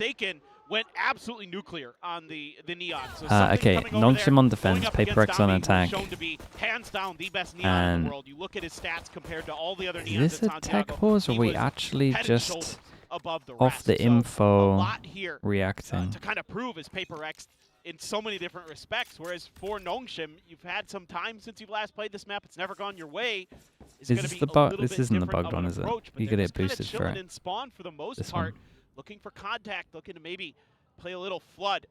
mistaken, went absolutely nuclear on the Neon. So okay, Nongshim on defense, PRX on attack. Shown to be hands down the best Neon in the world. You look at his stats compared to all the other Neons. Is this a tech pause, or are we actually just off the info reacting? To kind of prove his PRX in so many different respects, whereas for Nongshim, you've had some time since you've last played this map. It's never gone your way. Is this the bug? This isn't the bugged one, is it? You get it boosted for it. In spawn for the most part, looking for contact, looking to maybe play a little flood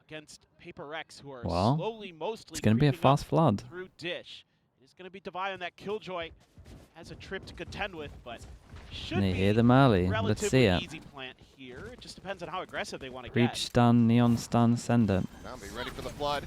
against PRX, who are slowly mostly. It's going to be a fast flood. Through Dish. It's going to be Devi on that Killjoy. Has a trip to contend with, but should be hear them early. Let's see it. Easy plant here. It just depends on how aggressive they want to get. Breach stun, Neon stun, send it. Now be ready for the flood.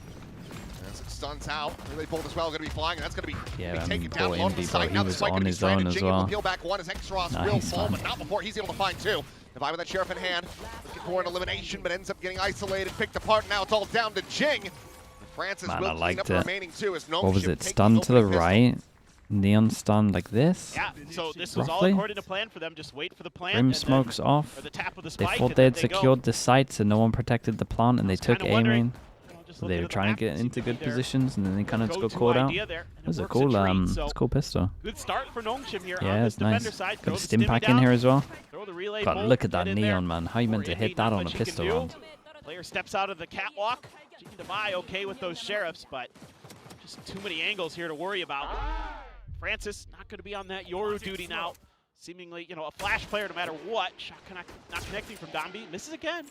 As it stuns out, really bold as well, going to be flying, and that's going to be taken down along the side. Now the Sliggy going to be stranded. Jing will peel back one as Extros will fall, but not before he's able to find two. Devi with that Sheriff in hand, looking for an elimination, but ends up getting isolated, picked apart. Now it's all down to Jing. Francis will clean up the remaining two as Nongshim. What was it? Stun to the right? Neon stun like this? Yeah, so this was all according to plan for them. Just wait for the plant. Rim smokes off. They thought they had secured the sites and no one protected the plant, and they took aiming. They were trying to get into good positions, and then they kind of just got caught out. It was a cool, it's a cool pistol. Good start for Nongshim here. Yeah, it's nice. Got a stim pack in here as well. God, look at that Neon, man. How you meant to hit that on a pistol round? Player steps out of the catwalk. Devi okay with those Sheriffs, but just too many angles here to worry about. Francis not going to be on that Yoru duty now. Seemingly, you know, a flash player no matter what. Shot not connecting from Dambi. Misses again.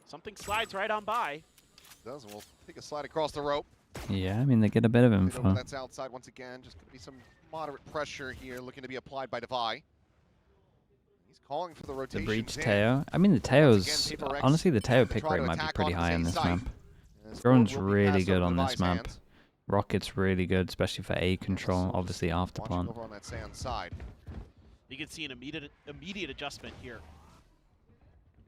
Something slides right on by. Does, we'll take a slide across the rope. Yeah, I mean, they get a bit of info. That's outside once again. Just going to be some moderate pressure here looking to be applied by Devi. He's calling for the rotation. The breach Teo. I mean, the Teo's, honestly, the Teo pick rate might be pretty high on this map. Drone's really good on this map. Rocket's really good, especially for A control, obviously after plant. Over on that sand side. You can see an immediate adjustment here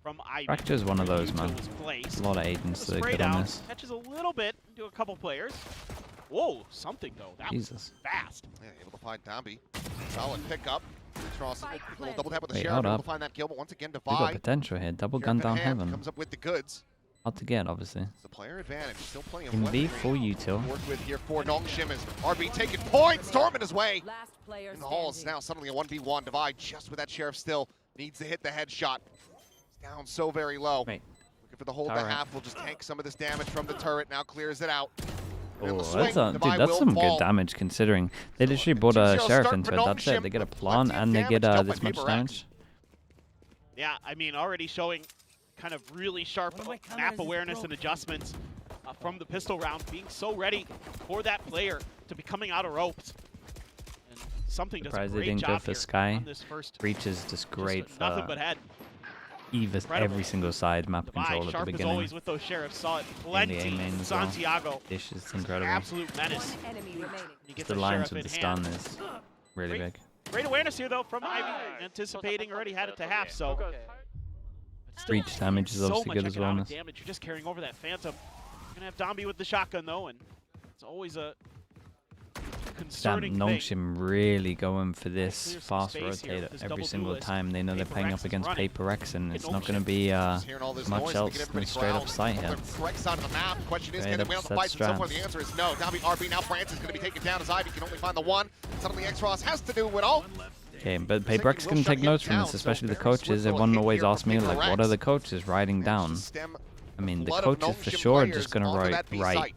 from Ivy. Fracture's one of those, man. A lot of agents that are good on this. Catches a little bit into a couple players. Whoa, something though. That was fast. Yeah, able to find Dambi. Solid pickup. Cross, a little double tap with the Sheriff, able to find that kill, but once again, Devi. We got potential here. Double gun down heaven. Comes up with the goods. Hard to get, obviously. It's a player advantage. Still plenty of in B, full util. Work with here for Nongshim as RB taking point, storming his way. In the hall, it's now suddenly a 1v1. Devi just with that Sheriff still needs to hit the headshot. It's down so very low. Looking for the hold the half. Will just tank some of this damage from the turret. Now clears it out. Oh, that's some good damage considering they literally brought a Sheriff into it. That's it. They get a plant and they get this much damage. Yeah, I mean, already showing kind of really sharp map awareness and adjustments from the pistol round, being so ready for that player to be coming out of ropes. And something does a great job for here Sky. on this first. Breach is just great for nothing but head. Every single side map control at the beginning. As always with those Sheriffs, saw it plenty in Santiago. Dish is incredible. Absolute menace. The lines with the stun is really big. Great awareness here though from Ivy, anticipating, already had it to half, so. Breach damage is obviously good as well. Damage. You're just carrying over that Phantom. You're gonna have Dambi with the shotgun though, and it's always a concerning thing. Nongshim really going for this fast rotator every single time. They know they're playing up against PRX, and it's not going to be much else than straight up sight hits. Question is, can they win out the fight? So far, the answer is no. Dambi RB now. Francis is going to be taken down as Ivy can only find the one. Suddenly, Extros has to do it all. Okay, but PRX can take notes from this, especially the coaches. Everyone always asks me, like, what are the coaches writing down? I mean, the coaches for sure are just going to write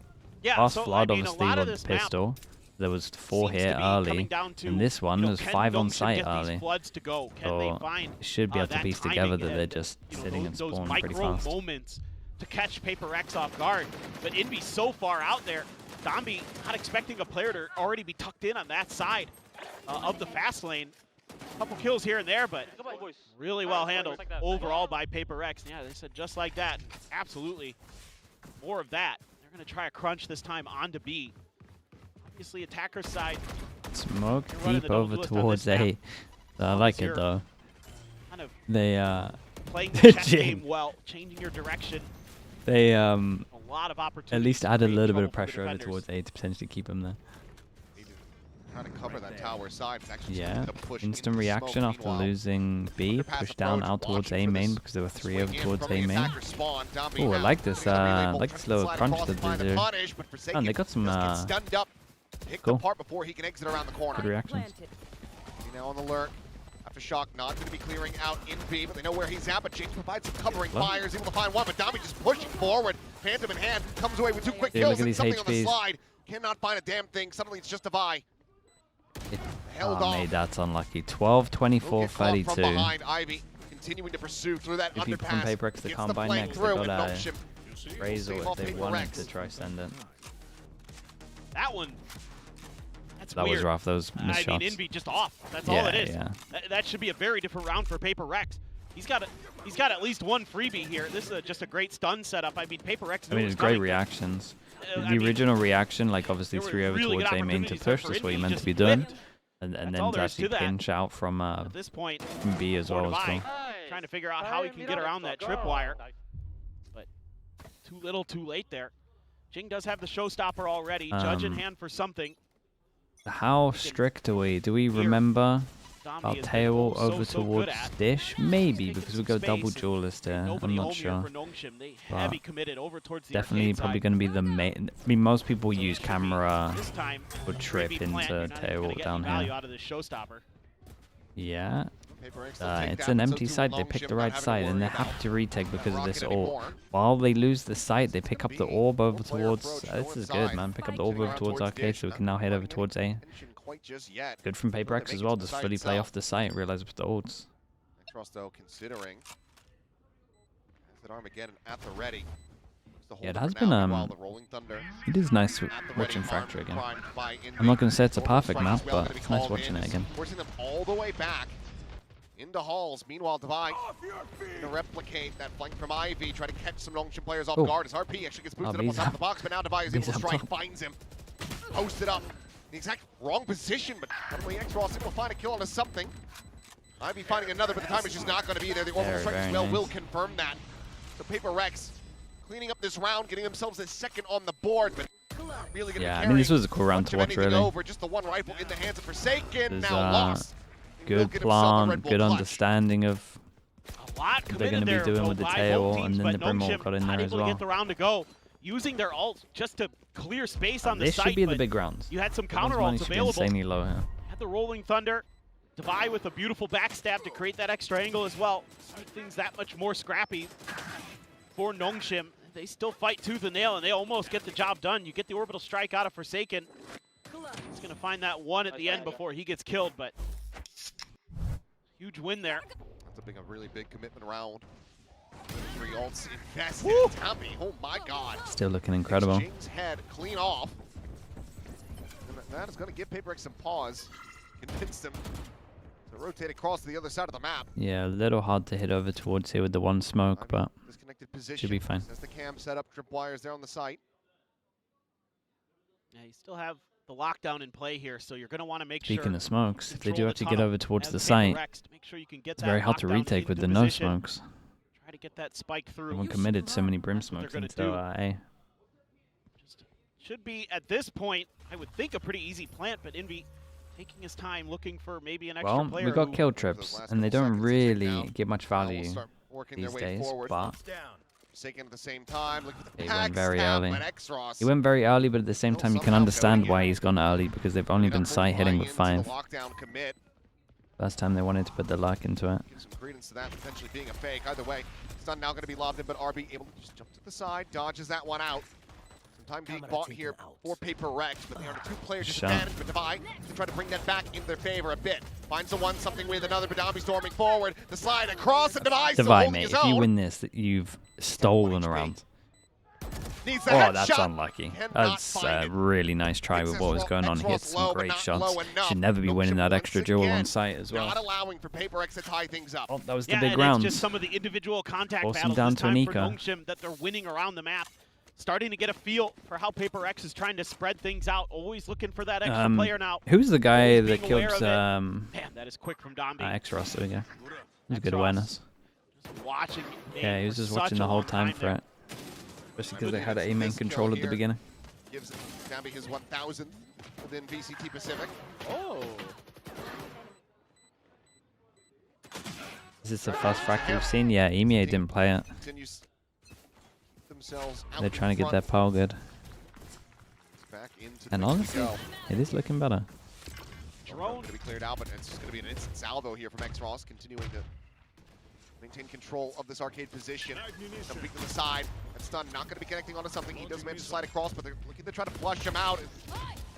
fast flood, obviously, with the pistol. There was 4 here early, and this one was 5 on site early. So it should be able to piece together that they're just sitting and spawn pretty fast. Moments to catch PRX off guard, but it'd be so far out there. Dambi not expecting a player to already be tucked in on that side of the fast lane. Couple kills here and there, but really well handled overall by PRX. Yeah, they said just like that. Absolutely. More of that. They're going to try a crunch this time onto B. Obviously, attacker side. Smoke deep over towards A. I like it though. Kind of they playing the chess game well, changing your direction. They a lot of opportunities. at least add a little bit of pressure over towards A to potentially keep him there. Trying to cover that tower side. It's actually instant reaction after losing B. Push down out towards A main because there were 3 over towards A main. Oh, I like this. Little crunch that they do. Oh, they got some cool. Good reactions. Now on the lurk. After Shock, not going to be clearing out in B, but they know where he's at. But James provides some covering fire. Is able to find one, but Dami just pushing forward. Phantom in hand, comes away with 2 quick kills and something on the slide. Cannot find a damn thing. Suddenly it's just a Vi. Mate, that's unlucky. 12, 24, 32. Behind, Ivy continuing to pursue through that if you put on PaperX to combine next, they got a Razor if they wanted to try send it. That one. That weird. Was rough. Those missed shots. I mean, Envy just off. That's all it is. That should be a very different round for PaperX. He's got at least 1 freebie here. This is just a great stun setup. I mean, PaperX. I mean, it's great reactions. The original reaction, like obviously 3 over really towards A main to push. That's what you're meant to be doing. And then to actually pinch out from at this point, from B as well. Trying to figure out how he can get around that tripwire. But too little, too late there. Jing does have the showstopper already. Judge in hand for something. How strict are we? Do we remember our tail over towards Dish? Maybe, because we go double duelist there. I'm not sure. Definitely probably going to be the main. I mean, most people use camera or trip into tail down here. Yeah. It's an empty site. They pick the right side, and they have to retake because of this orb. While they lose the site, they pick up the orb over towards... this is good, man. Pick up the orb over towards Arcade, so we can now head over towards A. Good from PaperX as well. Just fully play off the site. Realize with the ults. though, considering that Armageddon at the ready. Yeah, it has been it is nice watching Fracture again. I'm not going to say it's a perfect map, but it's nice watching it again. Forcing them all the way back into halls. Meanwhile, Divide to replicate that flank from Ivy, try to catch some Nongshim players off guard as RP actually gets boosted up on top of the box, but now Divide is able to strike, finds him, posted up. The exact wrong position, but suddenly X-Ross able to find a kill on something. Ivy finding another, but the time is just not going to be there. The orbital strike as well will confirm that. So PaperX cleaning up this round, getting themselves a second on the board, but really going to I mean, this was a cool round to watch, really. Over. Just the one rifle in the hands of Forsaken, now lost. Good plan, good understanding of what they're going to be doing with the tail, and then the Brimwall got in there as well. Get the round to go, using their ult just to clear space on the site. This should be the big rounds. You had some counter ults available. Insanely low here. Had the Rolling Thunder. Divide with a beautiful backstab to create that extra angle as well. Make things that much more scrappy for Nongshim. They still fight tooth and nail, and they almost get the job done. You get the orbital strike out of Forsaken. He's going to find that one at the end before he gets killed, but huge win there. That's a really big commitment round. 3 ults invested. Tommy, oh my god. Still looking incredible. Jing's head clean off. And that is going to give PaperX some pause. Convince them to rotate across to the other side of the map. Yeah, a little hard to hit over towards here with the one smoke, but should be fine. As the cam set up, tripwires there on the site. Yeah, you still have the lockdown in play here, so you're going to want to make sure. Speaking of smokes, if they do actually get over towards the site, it's very hard to retake with the no smokes. Try to get that spike through. Someone committed so many brim smokes into A. Should be at this point, I would think, a pretty easy plant, but Envy taking his time, looking for maybe an extra player. We got kill trips, and they don't really get much value these days, but at the same time, he went very early. He went very early, but at the same time, you can understand why he's gone early, because they've only been side hitting with 5. First time they wanted to put the luck into it. Give some credence to that potentially being a fake. Either way, stun now going to be lobbed in, but RB able to just jump to the side, dodges that one out. Time being bought here for PaperX, but they are the 2 players disadvantaged, but Divide to try to bring that back in their favor a bit. Finds the one, something with another, but Dambi storming forward. The slide across, and Divide mate, if you win this, you've stolen a round. Oh, that's unlucky. That's a really nice try with what was going on. He hit some great shots. Should never be winning that extra duel on site as well. Not allowing for PaperX to tie things up. Oh, that was the big round. It's just some of the individual contact battles down to Nongshim that they're winning around the map. Starting to get a feel for how PaperX is trying to spread things out. Always looking for that extra player now. Who's the guy that killed Man, that is quick from Dambi. X-Ross, there we go. He's good awareness. Just watching. Yeah, he was just watching the whole time for it. Especially because they had an A-main control at the beginning. Gives Dambi his 1,000th within VCT Pacific. Is this the first fracture we've seen? Yeah, EMEA didn't play it. They're trying to get their power good. And honestly, it is looking better. Drone going to be cleared out, but it's just going to be an instant salvo here from X-Ross, continuing to maintain control of this arcade position. Some peek to the side. And Stun not going to be connecting onto something. He does manage to slide across, but they're looking to try to flush him out.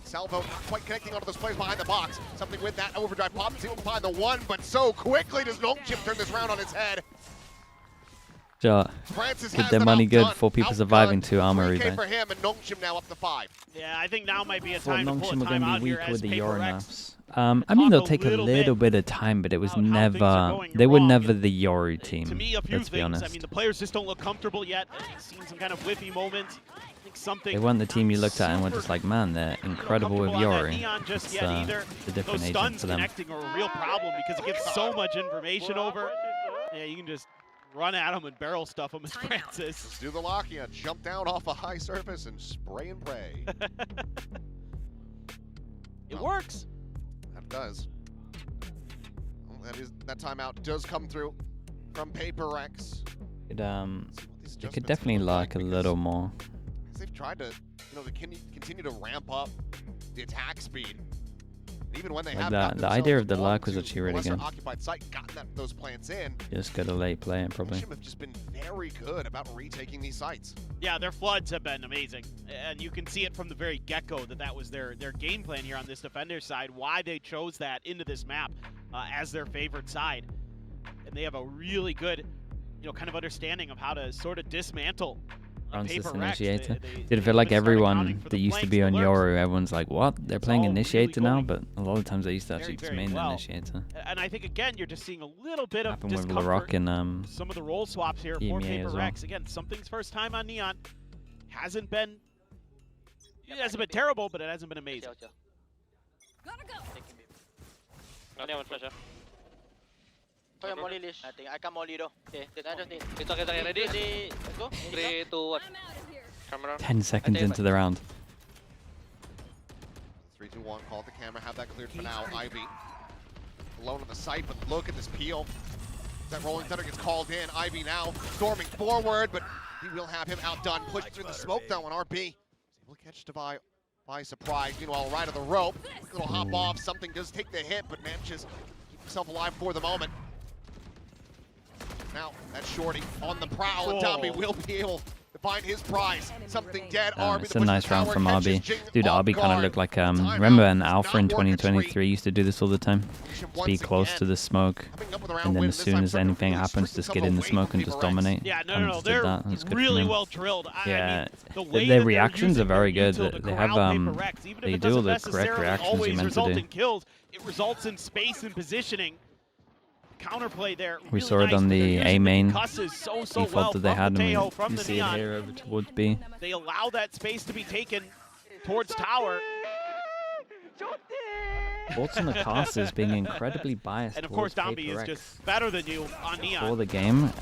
Salvo not quite connecting onto those players behind the box. Something with that overdrive pop. He's able to find the one, but so quickly does Nongshim turn this round on its head. Sure. Get their money good. 4 people surviving, 2 armor rebate. For him, and Nongshim now up to 5. Yeah, I think now might be a time to pull a Nongshim are going to be weak with the Yori PRX. maps. I mean, they'll take a little bit of time, but it was never. They were never the Yori team. To me, a few let's be honest. I mean, the players just don't look comfortable yet. I've seen some kind of whiffy moments. I think something. They weren't the team you looked at and were just like, man, they're incredible with Yori. It's a different agent for them. Connecting are a real problem because it gives so much information over. Yeah, you can just run at them and barrel stuff them as Francis. Let's do the Lockia, jump down off a high surface and spray and pray. It works. That does. Well, that timeout does come through from PRX. It could definitely like a little more. They've tried to, continue to ramp up the attack speed. Even when they have the idea of the lurk was actually really good. Occupied site, gotten those plants in. Just got a late play, probably. Nongshim have just been very good about retaking these sites. Yeah, their floods have been amazing, and you can see it from the very get-go that was their game plan here on this defender's side. Why they chose that into this map as their favorite side, and they have a really good, kind of understanding of how to sort of dismantle. This Initiator. Did it feel like everyone that used to be on Yoru, everyone's like, what? They're playing Initiator now? But a lot of times they used to actually just main Initiator. And I think, again, you're just seeing a little bit of discomfort with LaRock and some of the role swaps here for PRX. Well. Again, something's first time on Neon. Hasn't been terrible, but it hasn't been amazing. Gotta go. I can molly though. Okay, kita ready? Let's go. 3, 2, 1. Camera. 10 seconds into the round. 3, 2, 1. Call the camera. Have that cleared for now. Ivy alone on the site, but look at this peel. That rolling thunder gets called in. Ivy now storming forward, but he will have him outdone. Pushed through the smoke though, and RB is able to catch Devi by surprise. Meanwhile, right of the rope, little hop off. Something does take the hit, but manages to keep himself alive for the moment. Now, that's Shorty on the prowl, and Domby will be able to find his prize. Something dead. It's a nice round from RB. Dude, RB kind of looked like, remember an Alpha in 2023 used to do this all the time? Just be close to the smoke, and then as soon as anything happens, just get in the smoke and just dominate. Yeah, no, they're really well drilled. Yeah, their reactions are very good. They have, they do all the correct reactions you meant to do. It results in space and positioning. Counterplay there. We saw it on the A main default that they had. You see it here over towards B. They allow that space to be taken towards tower. Bolts on the casters being incredibly biased. And of course, Domby is just better than you on Neon. For the game,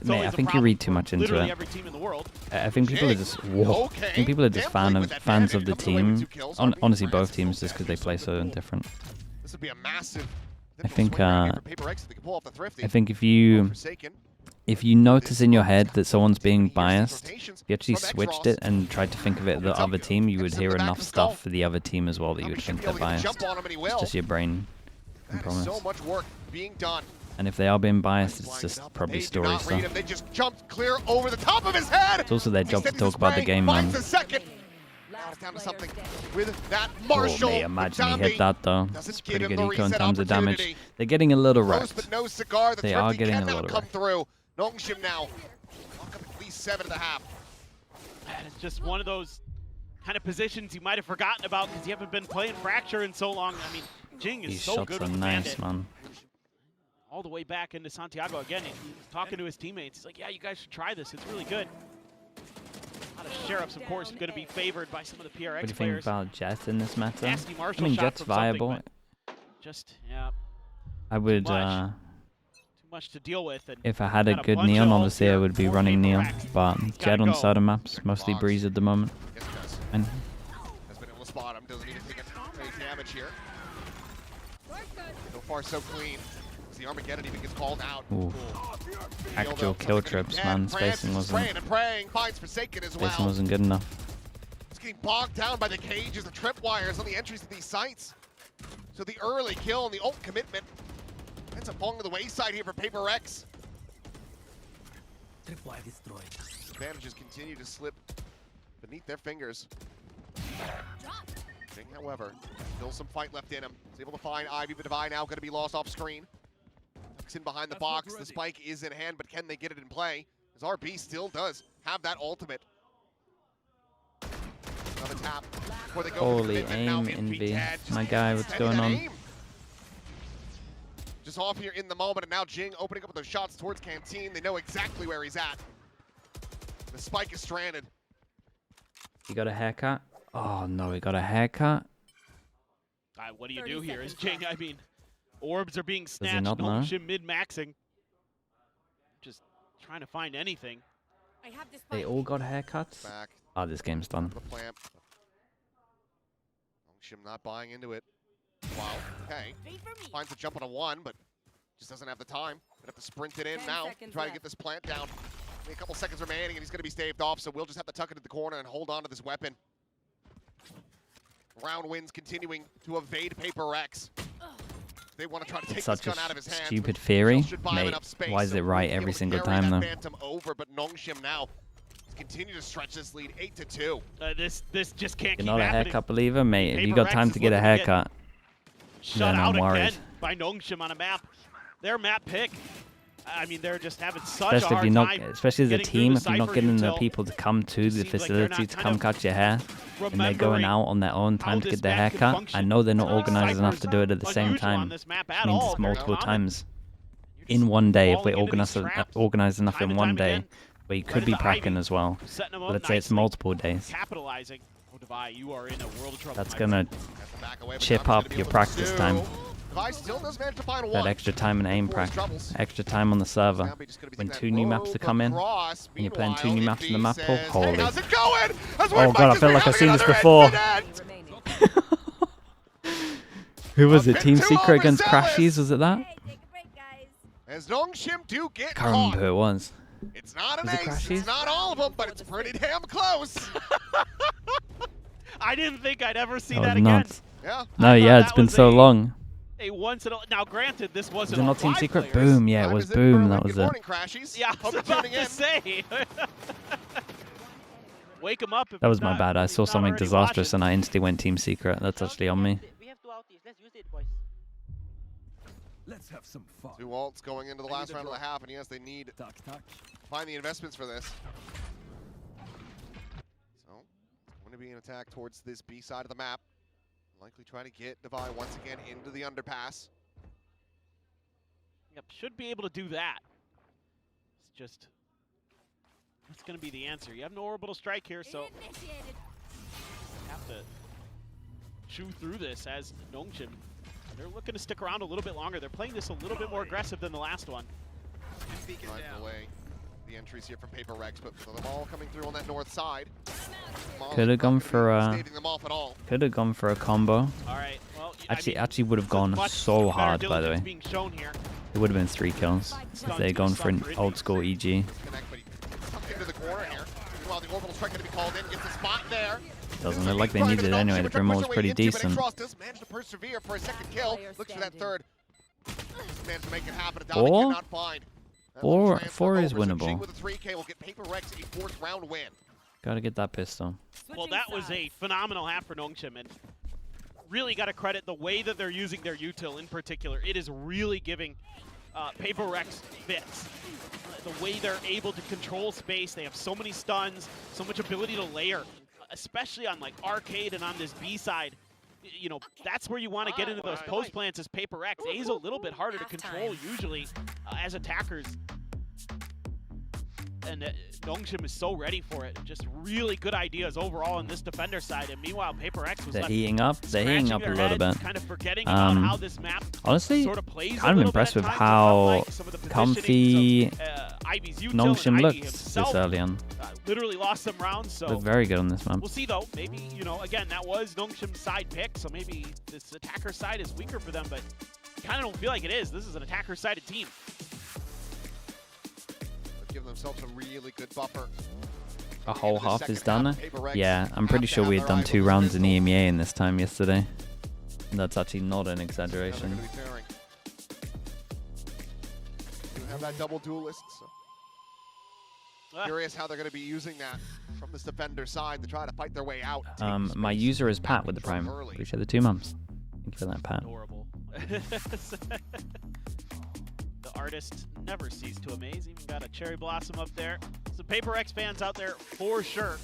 mate, I think you read too much into it. Every team in the world. I think people are just I think people are just fans of the team. Honestly, both teams, just because they play so different. This would be a massive. I think if you notice in your head that someone's being biased, if you actually switched it and tried to think of it the other team, you would hear enough stuff for the other team as well that you would think they're biased. It's just your brain, I promise. And if they are being biased, it's just probably story stuff. They just jumped clear over the top of his head. It's also their job to talk about the game, man. Now it's down to something with that Marshall. Oh, mate, imagine he hit that though. It's pretty good eco in terms of damage. They're getting a little wrecked. They are getting a little wrecked. Nongshim now, at least 7.5. And it's just one of those kind of positions you might have forgotten about because you haven't been playing Fracture in so long. I mean, Jing is so good with the nice, man. All the way back into Santiago again. He's talking to his teammates. He's like, yeah, you guys should try this. It's really good. A lot of Sheriffs, of course, going to be favored by some of the PRX players. What do you think about Jet in this matter? I mean, Jet's viable. Just, yeah. I would, too much to deal with. And if I had a good Neon, obviously I would be running Neon. But Jet on certain maps, mostly Breeze at the moment. And has been able to spot him, doesn't even take any damage here. So far, so clean. the Armageddon even gets called out. Actual kill trips, man. Spacing wasn't good enough. It's getting bogged down by the cages, the tripwires on the entries to these sites. So the early kill and the ult commitment ends up falling to the wayside here for PRX. Tripwire destroyed. Advantages continue to slip beneath their fingers. Jing, however, still some fight left in him. He's able to find Ivy, but Divine now going to be lost off screen. Tucks in behind the box. The spike is in hand, but can they get it in play? As RB still does have that ultimate. Another tap before they go. Holy aim in B. My guy, what's going on? Just off here in the moment, and now Jing opening up with those shots towards Canteen. They know exactly where he's at. The spike is stranded. He got a haircut? Oh no, he got a haircut? What do you do here? Is Jing, I mean, orbs are being snatched. Nongshim mid-maxing. Just trying to find anything. They all got haircuts? Back. Oh, this game's done. Nongshim not buying into it. Wow, okay. Finds a jump on a 1, but just doesn't have the time. Gonna have to sprint it in now. Try to get this plant down. Only a couple seconds remaining, and he's gonna be staved off, so we'll just have to tuck it in the corner and hold on to this weapon. Round wins continuing to evade PRX. They want to try to take this gun out of his hands. Stupid theory. Mate, why is it right every single time though? Phantom over, but Nongshim now continue to stretch this lead 8-2. This just can't keep happening. You're not a haircut believer, mate. If you got time to get a haircut, shut out again by Nongshim on a map. Their map pick. I mean, they're just having such a hard time. Especially as a team, if you're not getting the people to come to the facility to come cut your hair, and they're going out on their own time to get their haircut, I know they're not organized enough to do it at the same time. It means it's multiple times in one day. If we're organized enough in one day, where you could be pracking as well. But let's say it's multiple days. That's gonna chip up your practice time. That extra time in aim practice, extra time on the server. When 2 new maps to come in, and you're playing 2 new maps in the map pool, holy. Oh god, I felt like I've seen this before. Who was it? Team Secret against Crashies, was it that? As Nongshim do get I can't remember who it was. It's not an ace, it's not all of them, but it's pretty damn close. I didn't think I'd ever see that again. Yeah. No, yeah, it's been so long. Now, granted, this wasn't was it not Team Secret? Boom, yeah, it was Boom. That was it. Yeah, I was about to say. Wake him up. That was my bad. I saw something disastrous and I instantly went Team Secret. That's actually on me. We have 2 outies. Let's use it, boys. Let's have some fun. 2 ults going into the last round of the half, and yes, they need to find the investments for this. So, it's going to be an attack towards this B side of the map. Likely trying to get Divine once again into the underpass. Yep, should be able to do that. It's just, that's going to be the answer. You have no orbital strike here, so you have to chew through this as Nongshim. They're looking to stick around a little bit longer. They're playing this a little bit more aggressive than the last one. Away the entries here from PRX, but them all coming through on that north side. Could have gone for a combo. All right. Well, actually would have gone so hard, by the way. It would have been 3 kills if they had gone for an old school EG. Doesn't look like they needed it anyway. The Brimwall was pretty decent. Managed to persevere for a second kill. Looks for that third. Managed to make it happen. Four is winnable. With a 3K will get PRX a 4th round win. Gotta get that pistol. Well, that was a phenomenal half for Nongshim, and really got to credit the way that they're using their util in particular. It is really giving PRX fits. The way they're able to control space, they have so many stuns, so much ability to layer, especially on like Arcade and on this B side. You know, that's where you want to get into those post plants as PRX. A is a little bit harder to control usually as attackers. And Nongshim is so ready for it. Just really good ideas overall on this defender side. And meanwhile, PRX was heating up. They're heating up a little bit. Kind of forgetting about how this map honestly, sort of plays. I'm impressed with how comfy Nongshim looked this early on. Literally lost some rounds, so looked very good on this map. We'll see though. Maybe, you know, again, that was Nongshim's side pick, so maybe this attacker side is weaker for them, but kind of don't feel like it is. This is an attacker-sided team. They've given themselves a really good buffer. A whole half is done? Yeah, I'm pretty sure we had done 2 rounds in EMEA in this time yesterday. And that's actually not an exaggeration. You have that double duelist, so curious how they're going to be using that from this defender side to try to fight their way out. My user is Pat with the Prime. Appreciate the 2 months. Thank you for that, Pat. Adorable. The artist never ceased to amaze. Even got a cherry blossom up there. Some PRX fans out there for sure.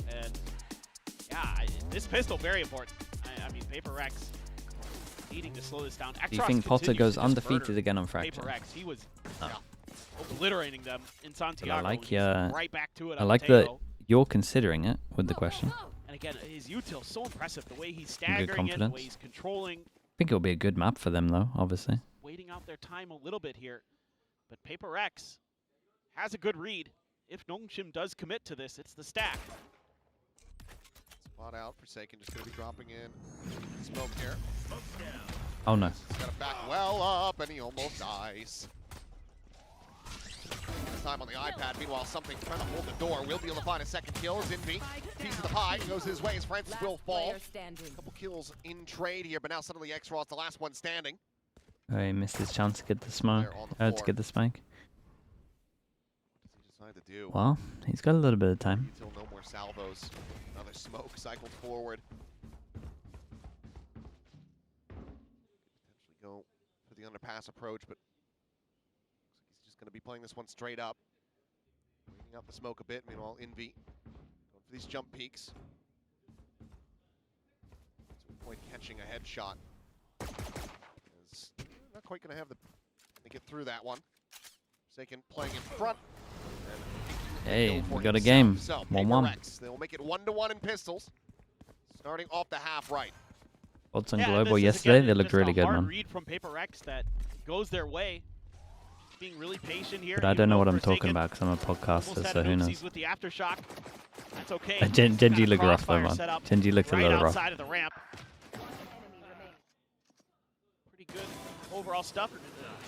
And yeah, this pistol very important. I mean, PRX needing to slow this down. Do you think Potter goes undefeated again on Fracture? PRX, he was obliterating them in Santiago. I like right back to it. I like that you're considering it with the question. And again, his util so impressive. The way he's staggering it, the way he's controlling. I think it'll be a good map for them though, obviously. Waiting out their time a little bit here, but PRX has a good read. If Nongshim does commit to this, it's the stack. Spot out, Forsaken just going to be dropping in. Smoke here. Oh no. He's got to back well up, and he almost dies. This time on the iPad. Meanwhile, something trying to hold the door. Will be able to find a second kill. Zinvi, piece of the pie, goes his way as Francis will fall. A couple kills in trade here, but now suddenly X-Raw's the last one standing. Oh, he missed his chance to get the smoke. To get the spike. What does he decide to do? Well, he's got a little bit of time. Until no more salvos. Another smoke cycled forward. Potentially go for the underpass approach, but looks like he's just going to be playing this one straight up. Waiting out the smoke a bit. Meanwhile, Envy going for these jump peaks. To a point catching a headshot. Not quite going to have the get through that one. Forsaken playing in front. Hey, we got a game. 1-1. They'll make it 1-1 in pistols. Starting off the half right. Odds on Global yesterday, they looked really good, man. Read from PRX that goes their way. Being really patient here. But I don't know what I'm talking about because I'm a podcaster, so who knows. With the aftershock. That's okay. Genji looked rough though, man. Genji looked a little rough. Outside of the ramp. Pretty good overall stuff.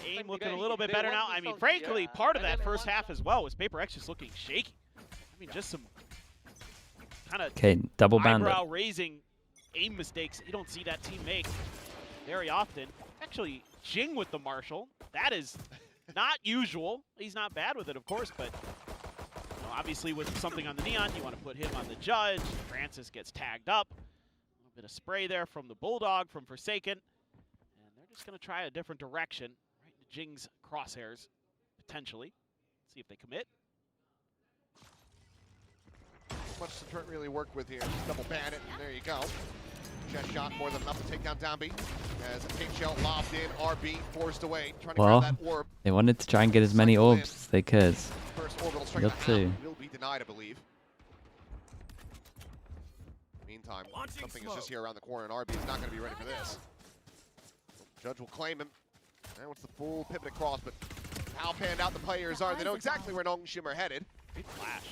Aim looking a little bit better now. I mean, frankly, part of that first half as well was PRX just looking shaky. I mean, just some kind of double bandit. Eyebrow raising aim mistakes. You don't see that team make very often. Actually, Jing with the Marshall. That is not usual. He's not bad with it, of course, but you know, obviously with something on the Neon, you want to put him on the Judge. Francis gets tagged up. A little bit of spray there from the Bulldog, from Forsaken. And they're just going to try a different direction. Right into Jing's crosshairs, potentially. See if they commit. Much to Trent really worked with here. Just double ban it, and there you go. Chest shot more than enough to take down Downby. As a King Shell lobbed in, RB forced away, trying to grab that orb. They wanted to try and get as many orbs as they could. First orbital strike will be denied, I believe. Meantime, something is just here around the corner, and RB is not going to be ready for this. Judge will claim him. And what's the full pivot across, but how panned out the players are. They know exactly where Nongshim are headed. Big flash.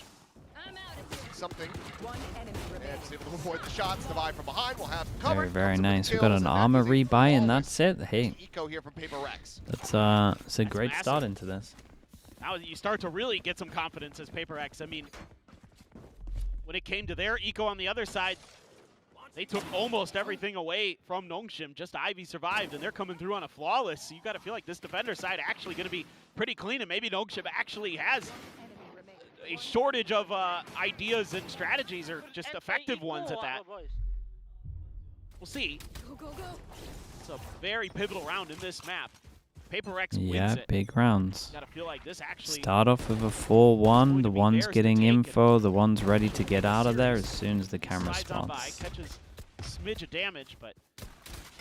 Something. And able to avoid the shots. The vibe from behind will have cover. Very nice. We got an armor rebuy, and that's it. Hey, Eco here from PRX. It's a great start into this. Now you start to really get some confidence as PRX. I mean, when it came to their Eco on the other side, they took almost everything away from Nongshim. Just Ivy survived, and they're coming through on a flawless. So you got to feel like this defender side actually going to be pretty clean, and maybe Nongshim actually has a shortage of ideas and strategies, or just effective ones at that. We'll see. It's a very pivotal round in this map. PRX wins it. Big rounds. Gotta feel like this actually start off with a 4-1. The one's getting info. The one's ready to get out of there as soon as the camera spots. Catches a smidge of damage, but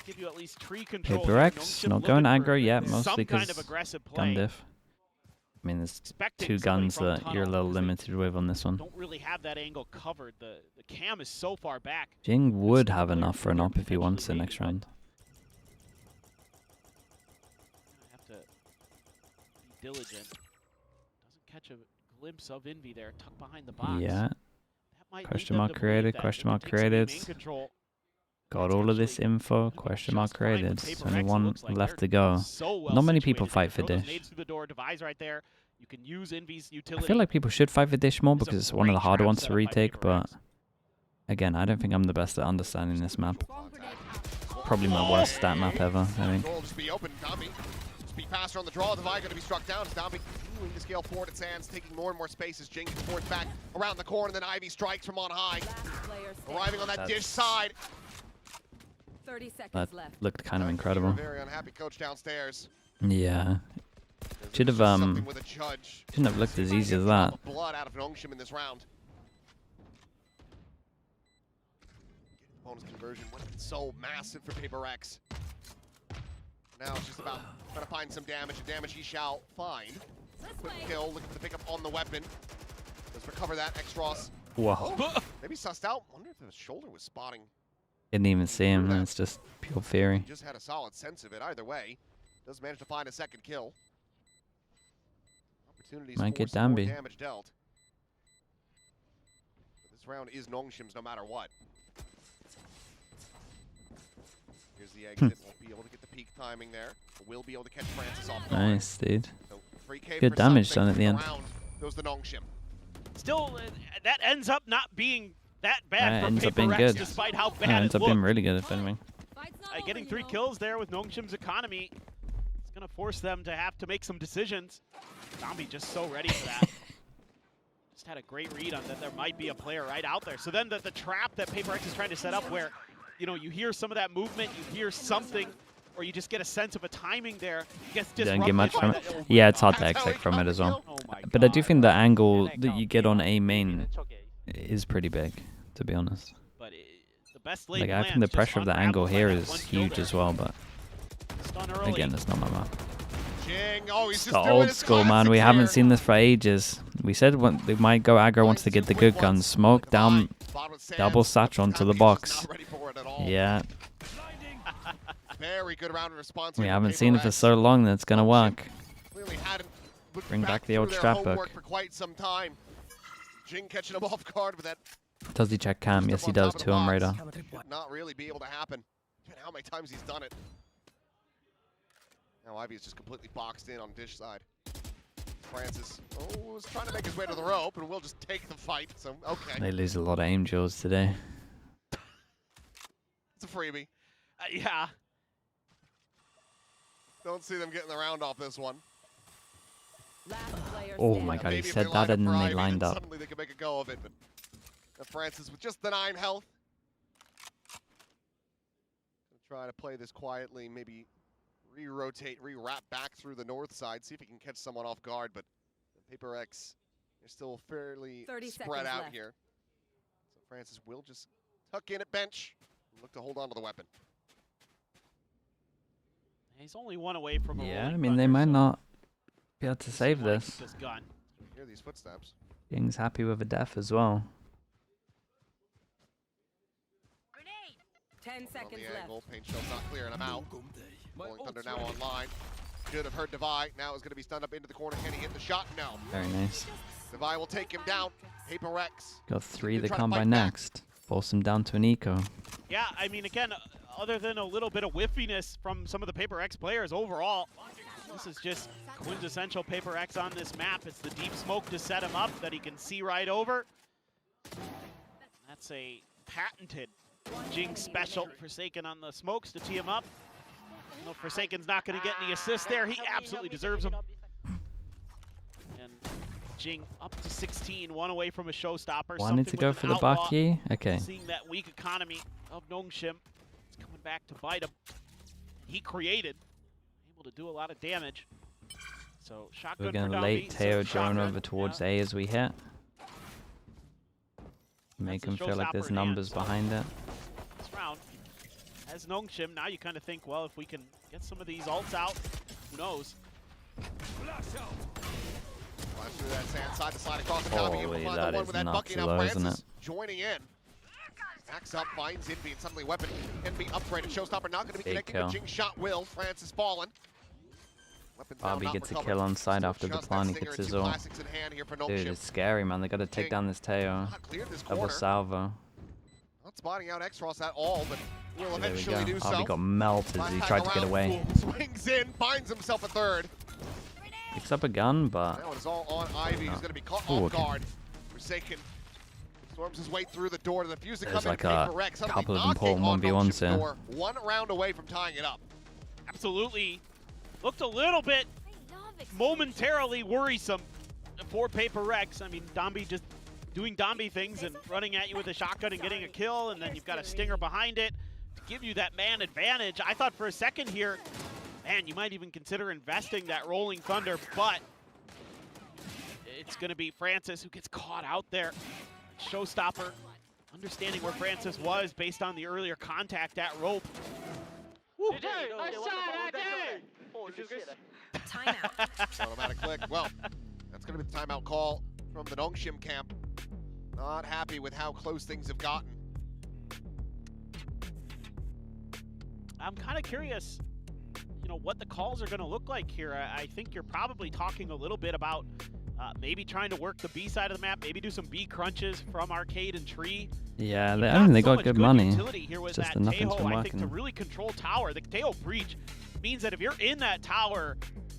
give you at least tree control. PRX not going aggro yet, mostly because kind of aggressive play. gun diff. I mean, there's 2 guns that you're a little limited with on this one. Don't really have that angle covered. The cam is so far back. Jing would have enough for an op if he wants it next round. Have to be diligent. Doesn't catch a glimpse of Envy there, tucked behind the box. Yeah. Question mark created. Question mark created. Got all of this info, question mark created. There's only one left to go. Not many people fight for Dish. I feel like people should fight for Dish more because it's one of the harder ones to retake, but again, I don't think I'm the best at understanding this map. Probably my worst stat map ever, I think. Faster on the draw, Divide going to be struck down as Dombey continuing to scale forward at Sands, taking more and more space as Jing forwards back around the corner, and then Ivy strikes from on high. Arriving on that Dish side. 30 seconds That left. looked kind of incredible. Very unhappy coach downstairs. Yeah. Should have shouldn't have looked as easy as that. Blood out of Nongshim in this round. Bonus conversion wasn't so massive for PRX. Now it's just about trying to find some damage, and damage he shall find. Quick kill, looking to pick up on the weapon. Let's recover that, Extros. Whoa. Oh, maybe sussed out. Wonder if his shoulder was spotting. Didn't even see him, it's just pure theory. He just had a solid sense of it. Either way, does manage to find a second kill. Opportunities Might for get some more Dambi. damage dealt. But this round is Nongshim's no matter what. Here's the exit. Won't be able to get the peak timing there. But will be able to catch Francis off guard. Nice, dude. So 3K Good for damage something. done at the end. Around goes the Nongshim. Still, that ends up not being that bad for ends up being PRX, good. despite how bad Ends it up being looked. really good if anything. Getting 3 kills there with Nongshim's economy, it's going to force them to have to make some decisions. Zombie just so ready for that. Just had a great read on that there might be a player right out there. So then the trap that PRX is trying to set up where, you know, you hear some of that movement, you hear something, or you just get a sense of a timing there. Gets Don't get much from it. that. Yeah, it's hard to exit from it as well. Oh my But I do God. think the angle that you get on A main is pretty big, to be honest. But the best laid Like, I think plans the just pressure of the angle unraveled by here that is one kill huge there. as well, but Stun early. again, it's not my map. Jing, oh, he's It's just the doing old his school, man. classics We haven't here. seen this for ages. We said they might go aggro once they get the good guns. Smoke down, double satch onto the box. Yeah, Very good round of response. we here haven't from seen it for PRX. so long that it's gonna work. Clearly hadn't looked Bring back the through old their scrapbook. homework for quite some time. Jing catching him off guard with that. Does he check cam? Yes, he does. 2 on radar. Should not really be able to happen. Given how many times he's done it. Now Ivy is just completely boxed in on Dish side. Francis, was trying to make his way to the rope, and will just take the fight. So okay, They lose a lot of aim duels today. it's a freebie. Yeah. Don't see them getting the round off this one. Oh my God, he Maybe if said they that line and up then for they Ivy, lined up. Suddenly they can make a go of it, but Francis with just the 9 health. Gonna try to play this quietly, maybe re-rotate, re-wrap back through the north side, see if he can catch someone off guard, but the PRX is still fairly 30 spread seconds out left. here. So Francis will just tuck in at bench and look to hold on to the weapon. He's only one away from a Yeah, I rolling mean, they thunder, might so not be able to he save wanna this. keep this gun. Hear these footsteps. Ying's happy with a death as well. 10 On seconds the left. angle, paint shell's not clearing him out. Rolling Thunder now online. Should have heard Devi. Now is going to be stunned up into the corner. Can he hit the shot? No. Very nice. Devi will take him down. PRX. Got 3 Gonna that try to come by fight back. next. Force him down to an eco. Yeah, I mean, again, other than a little bit of whiffiness from some of the PRX players overall, this is just quintessential PRX on this map. It's the deep smoke to set him up that he can see right over. That's a patented Jing special. Forsaken on the smokes to tee him up. No, Forsaken's not going to get any assists there. He absolutely deserves them. And Jing up to 16, 1 away from a showstopper. Wanted to Something go with for an the outlaw. Baki. Okay. Seeing that weak economy of Nongshim, it's coming back to bite him. He created, able to do a lot of damage. So shotgun We're for gonna Dombey, late so Teo shotgun, drone over towards yeah. A as we hit. Make That's him a feel like showstopper there's in hand, numbers so behind it. This round, as Nongshim, now you kind of think, well, if we can get some of these ults out, who knows? Flash through that sand side to slide across the top. Able to Holy, find that the one is with that nuts Bucky. Now low, isn't Francis it? joining in. Backs up, finds Envy, and suddenly weapon can be upgraded. Showstopper not going to be Big connecting, kill. but Jing shot will. Francis fallen. Weapons now Bobby not gets a recovered. kill on side Still after the just plan. that He stinger gets and his two ult. classics in hand here for Dude, Nongshim. it's scary, man. They gotta take Jing down this Teo. not cleared this Double corner. salvo. Not spotting out X-Frost at all, but will There we eventually go. do so. Oh, he got melted as he tried to get away. Swings in, finds himself a third. Picks up a gun, but That one is all on Ivy, who's going to be caught off guard. Forsaken storms his way through the door to the fuse to come there's in. like a PRX, couple of knocking important on 1v1s Nongshim's here. door, 1 round away from tying it up. Absolutely. Looked a little bit momentarily worrisome for PRX. I mean, Domby just doing Domby things and running at you with a shotgun and getting a kill, and then you've got a stinger behind it to give you that man advantage. I thought for a second here, man, you might even consider investing that Rolling Thunder, but it's going to be Francis who gets caught out there. Showstopper, understanding where Francis was based on the earlier contact at rope. Woo. Timeout. Automatic click. Well, that's going to be the timeout call from the Nongshim camp. Not happy with how close things have gotten. I'm kind of curious, you know, what the calls are going to look like here. I think you're probably talking a little bit about maybe trying to work the B side of the map, maybe do some B crunches from Arcade and Tree. yeah, I mean, they got good money. Here with It's just that that nothing's Tejo, been I think, to working. really control tower. The Tejo breach means that if you're in that tower,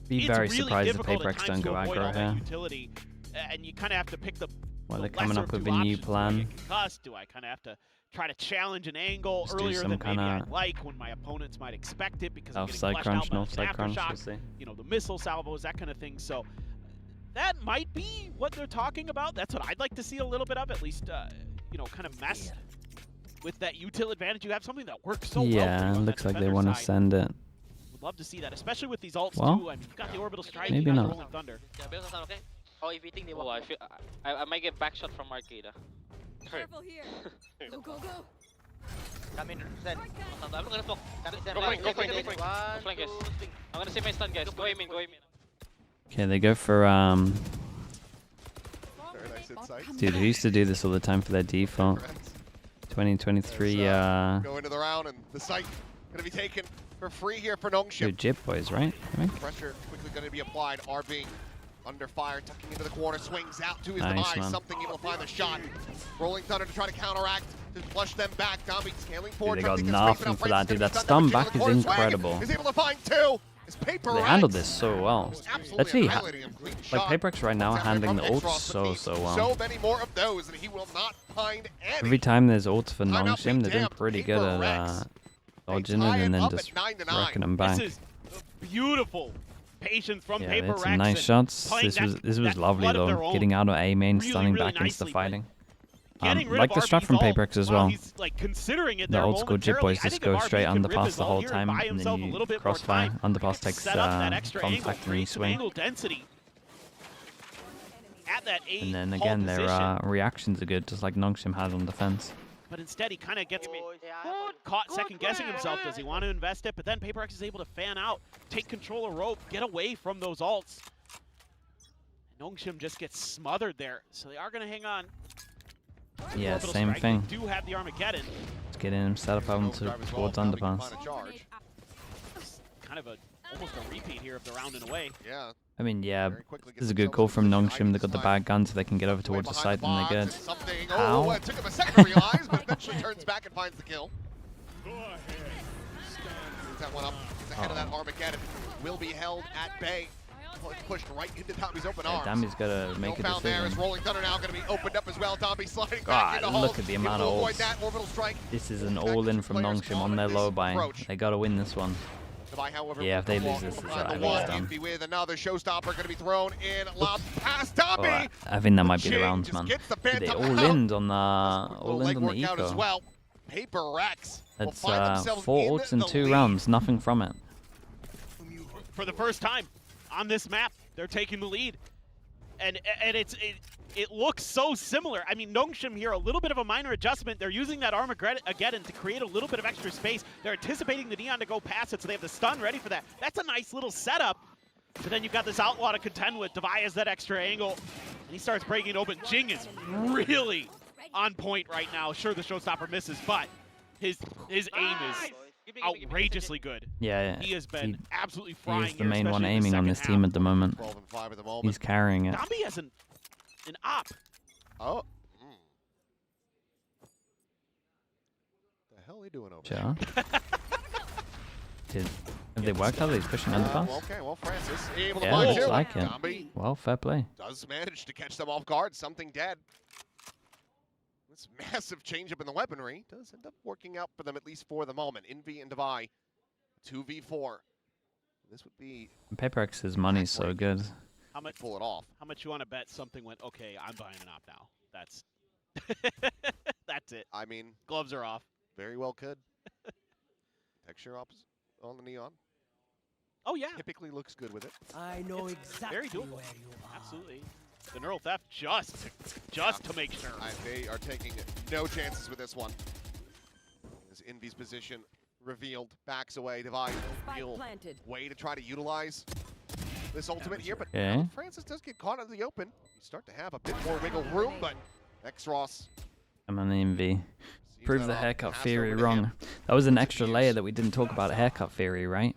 Be it's very really surprised if difficult at PRX times don't to go avoid all aggro that here. utility, and you kind of have to pick the Well, the they're coming lesser up of with two a new options. Do I plan. get concussed? Do I kind of have to try to challenge an angle Just do earlier some than maybe kinda I'd like, when my opponents might expect it because I'm getting Offside fleshed crunch, out no by offside an crunch, aftershock, we'll see. you know, the missile salvos, that kind of thing. So that might be what they're talking about. That's what I'd like to see a little bit of, at least, you know, kind of mess with that util advantage. You have something that works so well. Yeah, for you on looks that like they defender want to side. send it. Would love to see that, especially with these ults Well, too. I mean, you've got the orbital strike, maybe you got not. the Rolling Thunder. Oh, if you think they will, I feel I might get back shot from Arcade. Careful here. Go, go, go. Come in, send. I'm not gonna smoke. Go flank, go flank, go Flank, guys. I'm gonna save my stun, guys. Go aim in, go aim in. Okay, they go for Very nice insight. dude who used to do this all the time for their default. 2023 Go into the round, and the site going to be taken for free here for Nongshim. dude, Jip boys, right? I think. Pressure quickly going to be applied. RB under fire, tucking into the corner, swings out to his Nice, demise. man. Something able to find the shot. Rolling Thunder to try to counteract, to flush them back. Domby scaling forward. Dude, they trying got to take this space, nothing but for now that, dude. Francis That gonna be stun stunned back up in is the corner. Swag incredible. is able to find two. It's PRX. They handled this so well. Absolutely Let's see, annihilating him. Clean like shot. PRX right now are Comes out handling the from ults X-Frost, but needs so well. So many more of those, and he will not find any. Every time there's ults for Timeout Nongshim, be they're doing damned. pretty good at PRX. dodging tie it it and then up at just 9-9. wrecking them back. This is beautiful patience from Yeah, they had PRX. some nice and shots. playing This was that lovely blood of their though. own Getting out of A main, really, stunning really back into the nicely, but fighting. getting rid Like of the strat RB's from ult PRX as while well. he's, like, considering it The there old school Jip momentarily. boys I just think go if straight RB can underpass rip his the ult whole here time, buy and himself then a little you bit more crossfire. time, Underpass takes set up that extra angle, contact and you create some swing. angle density at that A And then pole again, position. their reactions are good, just like Nongshim had on defense. But instead, he kind of gets caught second-guessing himself. Does he want to invest it? But then PRX is able to fan out, take control of rope, get away from those ults. Nongshim just gets smothered there, so they are going to hang on. Yeah, Orbital same strike. thing. They do have the Armageddon. Let's get in, set up out towards underpass. Kind of almost a repeat here of the round in a way. Yeah. I mean, yeah, Very quickly this is a gets good call from themselves in Nongshim. position. They got the bad gun, so they can get over towards the side, and they're good. Oh, How? it took him a second to realize, but eventually turns back and finds the kill. Brings that one up. It's ahead of that Armageddon. Will be held at bay. Well, it's pushed right into Domby's open Yeah, arms. Dammy's got to make a Found there is decision. Rolling Thunder now going to be opened up as well. Domby sliding back into Look hold. at the Able amount to of avoid ults. that orbital strike. This is an all-in from Players Nongshim on their this low buy. approach. They got to win this one. Devi, however, Yeah, if they will lose this, come it's along I the think wall. it's done. Envy with another showstopper going to be thrown in. Lob past Domby. I think that might be the Jing rounds, just man. gets the They Phantom all out. in on the Little leg eco. workout as well. PRX will That's find themselves 4 in ults in the 2 lead. rounds, nothing from it. For the first time on this map, they're taking the lead. And it looks so similar. I mean, Nongshim here, a little bit of a minor adjustment. They're using that Armageddon to create a little bit of extra space. They're anticipating the Neon to go past it, so they have the stun ready for that. That's a nice little setup. But then you've got this Outlaw to contend with. Devi has that extra angle, and he starts breaking it open. Jing is really on point right now. Sure, the showstopper misses, but his aim is outrageously good. Yeah, He has been absolutely he frying is the here, main one especially in the aiming on second this team half. at the moment. 12 and 5 at the moment. He's carrying it. Domby has an op. Oh. hell are they doing over Sure. there? Have they worked out? He's pushing underpass? Okay, well, Francis able to Yeah, find looks two. like it. Dombey Well, fair play. does manage to catch them off guard. Something dead. This massive change-up in the weaponry does end up working out for them, at least for the moment. Envy and Devi, 2v4. This would be... PRX's money's so good. How much? Pull it off. How much you want to bet something went? Okay, I'm buying an op now. That's that's it. I mean, Gloves are off. very well could. Texture opposite on the neon. Oh yeah. Typically looks good with it. I know exactly Very doable. where you are. Absolutely. The neural theft just to make sure. They are taking no chances with this one. As Envy's position revealed, backs away, Devi, real planted. way to try to utilize this ultimate here, but Okay. Francis does get caught in the open. You start to have a bit more wiggle room, but X-Ross I'm on Envy. sees Prove that the off, haircut pass theory over to wrong. him. That was an extra layer that we didn't talk about haircut theory, right?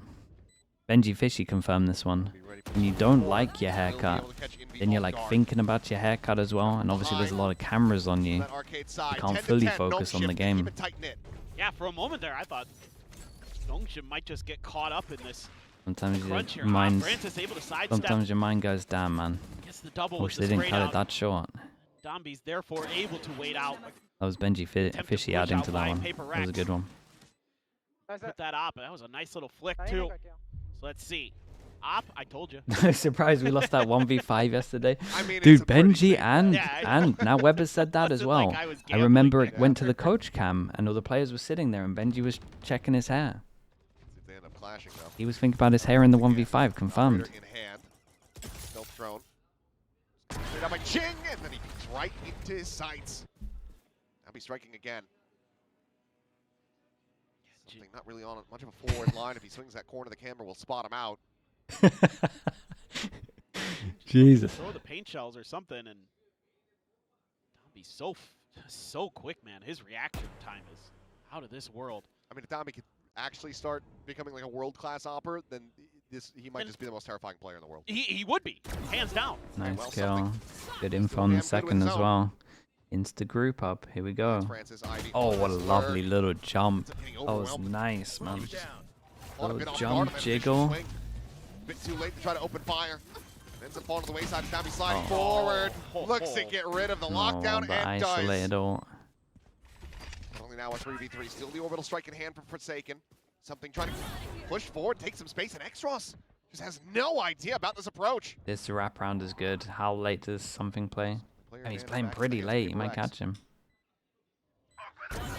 Benji Fishy confirmed this one. Be ready for When you the don't forward. like your Will be haircut, able to catch Envy then you're off like guard. thinking about your haircut as well, and obviously there's a lot of cameras on you. That arcade side, You can't 10 to fully 10, focus on Nongshim the to game. keep it tight-knit. Yeah, for a moment there, I thought Nongshim might just get caught up in this Sometimes crunch here. your mind, Francis able to sidestep. sometimes your mind goes, damn man. Gets the double Wish with they the didn't straight cut it out. that short. Domby's therefore able to wait out. That was Benji Attempt to Fishy push adding out to that by one. Paper That was a Rex. good one. Put that op. That was a nice little flick too. So let's see. Op, I told you. Surprised we lost that 1v5 yesterday. I mean, Dude, it's a pretty Benji safe and Yeah, and now Weber said that as Wasn't well. like I was I gambling remember there. it went to the coach cam and all the players were sitting there and Benji was checking his hair. If they end up clashing, though. He was thinking about his hair in the 1v5, confirmed. In hand. Stealth thrown. Straight out by Ching, and then he peeks right into his sights. Now he's striking again. Something not really on much of a forward line. If he swings that corner, the camera will spot him out. Jesus. Throw the paint shells or something, and Domby's so quick, man. His reaction time is out of this world. I mean, if Domby could actually start becoming like a world-class opper, then he might just be the most terrifying player in the world. He would be, hands down. Nice well, kill. something. Good info on damn the good second with as his well. Insta group up. Here we go. Francis, Ivy, Oh, what a Third. lovely little jump. Getting That was overwhelmed. nice, man. Caught a Little bit off jump, guard on that initial jiggle. swing. Bit too late to try to open fire. Ends up falling to the wayside. Now he's sliding Oh. forward. Looks to get rid of the lockdown the and does. isolated ult. Only now a 3v3. Still the orbital strike in hand from Forsaken. Something trying to push forward, take some space, and X-Ross just has no idea about this approach. This wrap round is good. How late does something play? Player Oh, he's advantage playing back pretty against late. You might PRX. catch him.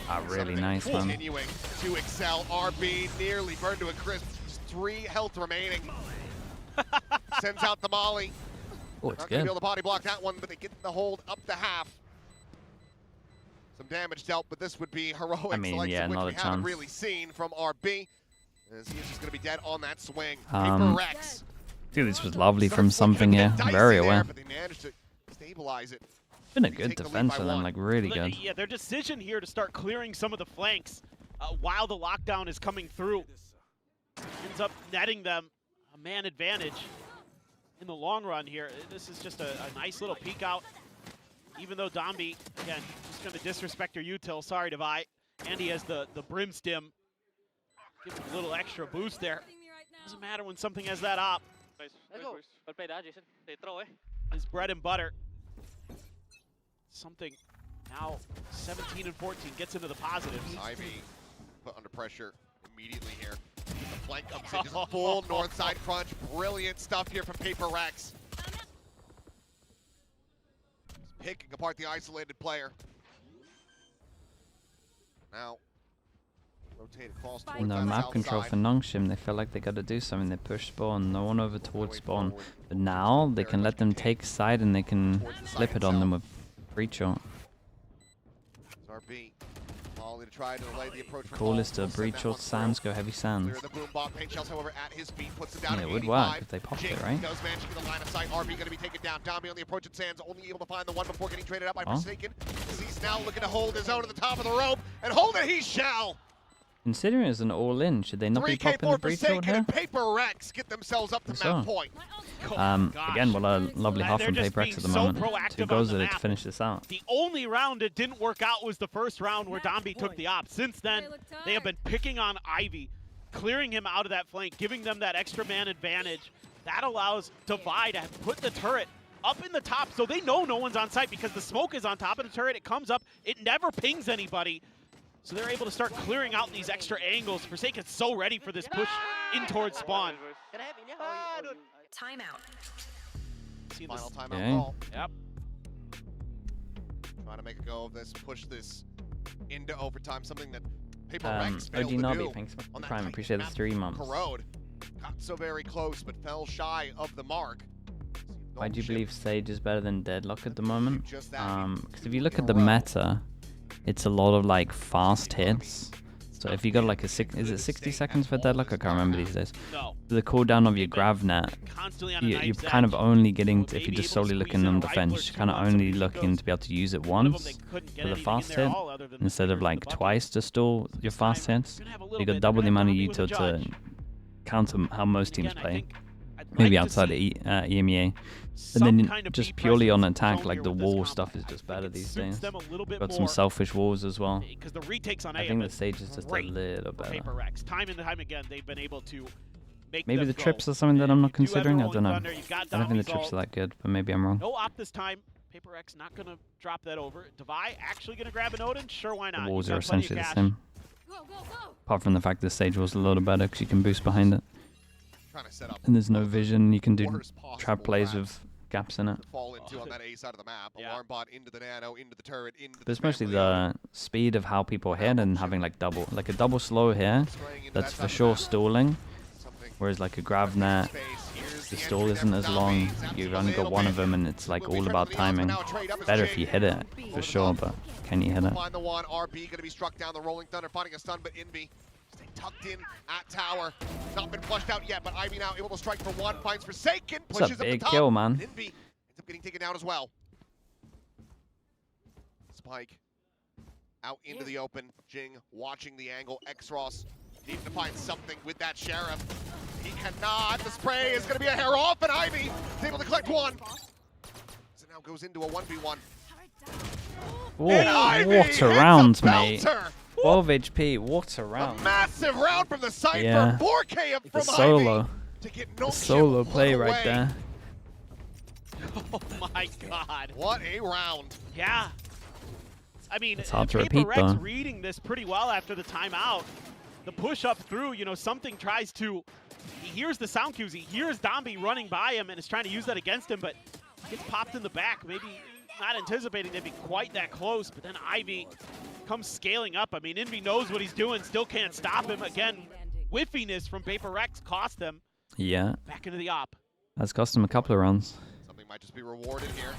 Ah, really Something nice, man. Continuing to excel. RB nearly burned to a crisp. Just 3 health remaining. Sends out the molly. Oh, it's Not going to good. be able to body block that one, but they get the hold up to half. Some damage dealt, but this would be heroic. I mean, the likes yeah, of which not we a haven't chance. really seen from RB. As he is just going to be dead on that swing. Um, PRX. Dude, this was lovely from Starts looking something a here. bit dicey Very there, aware. but they managed to stabilize it. Been a They good take the lead defense by for them, one. like really good. Yeah, their decision here to start clearing some of the flanks while the lockdown is coming through ends up netting them a man advantage in the long run here. This is just a nice little peek out. Even though Domby, again, just going to disrespect your util. Sorry, Devi. And he has the brim stim. Gives him a little extra boost there. Doesn't matter when something has that op. Let's go. Well played, Jason. They throw, eh? His bread and butter. Something now 17 and 14 gets into the positives. Ivy put under pressure immediately here. The flank comes in, just a full north side crunch. Brilliant stuff here from PRX. Picking apart the isolated player. Now, rotate across towards No that map south control side. for Nongshim. They feel like they got to do something. They push spawn. No one over towards Way spawn. forward. But now they Very can much let them contained take side and they can towards the flip site it on them itself. with breach ult. RB. Molly to try to delay the approach from Cool is Ball. to Will send breach that ult one sands, through. go heavy sands. Clear the boom bomb. Paint shells, however, at his feet, puts it down Yeah, at it would 85. work if they popped Jake it, right? does manage to get the line of sight. RB going to be taken down. Dombey on the approach at Sands, only able to find the one before getting traded out by Oh. Forsaken. He's now looking to hold his own at the top of the rope, and hold it he shall! Considering it's an all-in, should they not be popping the breach short here? PRX get themselves up to that point. Again, what a lovely half from PRX at the moment. 2 goes at it to finish this out. The only round that didn't work out was the first round where Domby took the op. Since then, they have been picking on Ivy, clearing him out of that flank, giving them that extra man advantage. That allows Divide to put the turret up in the top, so they know no one's on site because the smoke is on top of the turret. It comes up, it never pings anybody. So they're able to start clearing out these extra angles. Forsaken's so ready for this push in towards spawn. Timeout. Final timeout call. Yep. Trying to make a go of this, push this into overtime, something that PRX failed OG to Nobby, do thanks for on that Prime. tight Appreciate the map. 3 months. Corrode got so very close, but fell shy of the mark. Why do you believe Sage is better than Deadlock at the moment? Just that. Because if you look at the meta, it's a lot of like fast hits. So if you got like is it 60 seconds for Deadlock? I can't remember these days. No. The cooldown of your grav net, you're kind of only getting, if you're just solely looking on defense, you're kind of only looking to be able to use it once for the fast hit, instead of like twice to stall your fast hits. You got double the amount of util to counter how most teams play. Maybe outside of EMEA. And then just purely on attack, like the wall stuff is just better these days. Got some selfish walls as well. I think the Sage is just a little better. Time and time again, they've been able to make maybe the trips are something that I'm not considering. I don't know. I don't think the trips are that good, but maybe I'm wrong. No op this time. PRX not going to drop that over. Devi actually going to grab an Odin? Sure, why not? The walls are essentially the same. Apart from the fact the Sage was a little better because you can boost behind it. And there's no vision. You can do trap plays with gaps in it. Fall into on that A side of the map. Alarm bot into the nano, into the turret, into but it's mostly the speed of how people hit and having like a double slow here. That's for sure stalling. Whereas like a grav net, the stall isn't as long. You've only got one of them, and it's like all about timing. Better if you hit it for sure, but can you hit it? Find the one. RB gonna be struck down. The Rolling Thunder finding a stun, but Envy tucked in at tower. Not been flushed out yet, but Ivy now able to strike for one. Finds Forsaken. Pushes That's a big up the top. kill, man. Envy ends up getting taken down as well. Spike out into the open. Jing watching the angle. X-Ross needing to find something with that Sheriff. He cannot. The spray is going to be a hair off, and Ivy is able to collect one. So now goes into a 1v1. Oh, what a round, mate. 12 HP, what a round. A massive round from the site for 4K up from the solo. Ivy to get the solo play right there. Oh my god. What a round. Yeah. I mean, it's hard to repeat, though. Reading this pretty well after the timeout. The push up through, you know, something tries to, he hears the sound cues, he hears Domby running by him and is trying to use that against him, but gets popped in the back. Maybe not anticipating they'd be quite that close, but then Ivy comes scaling up. I mean, Envy knows what he's doing, still can't stop him. Again, whiffiness from PRX cost them. Yeah. Back into the op. That's cost him a couple of rounds. Something might just be rewarded here.